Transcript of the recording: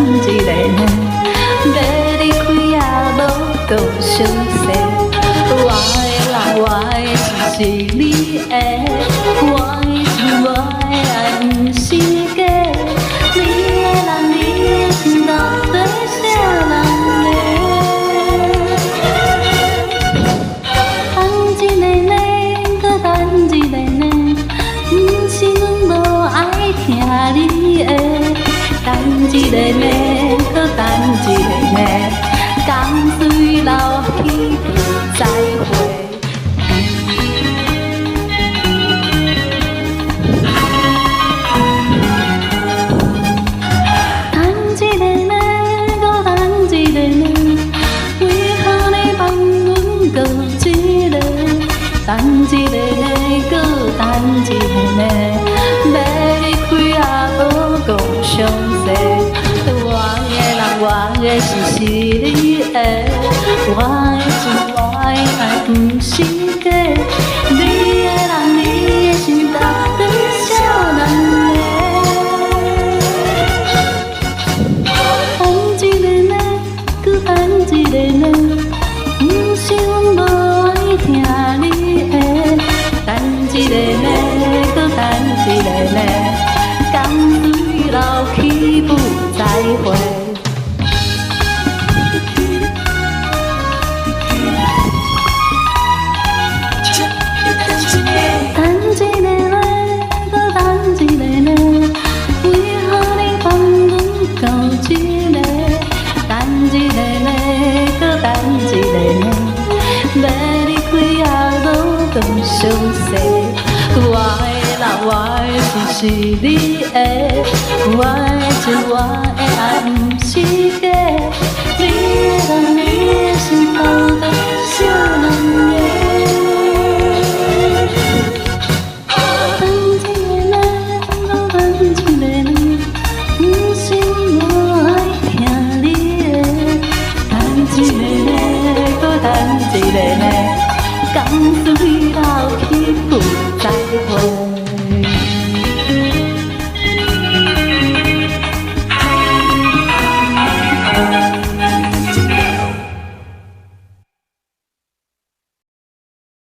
一个呢，要离开也无够详细。我的人，我的心是你的，我的情，我的爱不是假。你的人，你的心，到底啥人呢？等一个呢，搁等一个呢，不是阮无爱听你的。等一个呢，搁等一个呢，江水流去不再回。等一个呢，搁等一个呢，为何你放阮搁一个？等一个呢，搁等一个呢，要离开也无讲详细。我的心是你的，我的情，我的爱不是假。你的人，你的心，到底啥人呢？等一个呢，搁等一个呢，不是阮无爱听你的。等一个呢，搁等一个呢，江水流去不再回。一个呢，搁等一个呢，要离开也无讲详细。我的人，我的心是你的，我的情，我的爱不是假。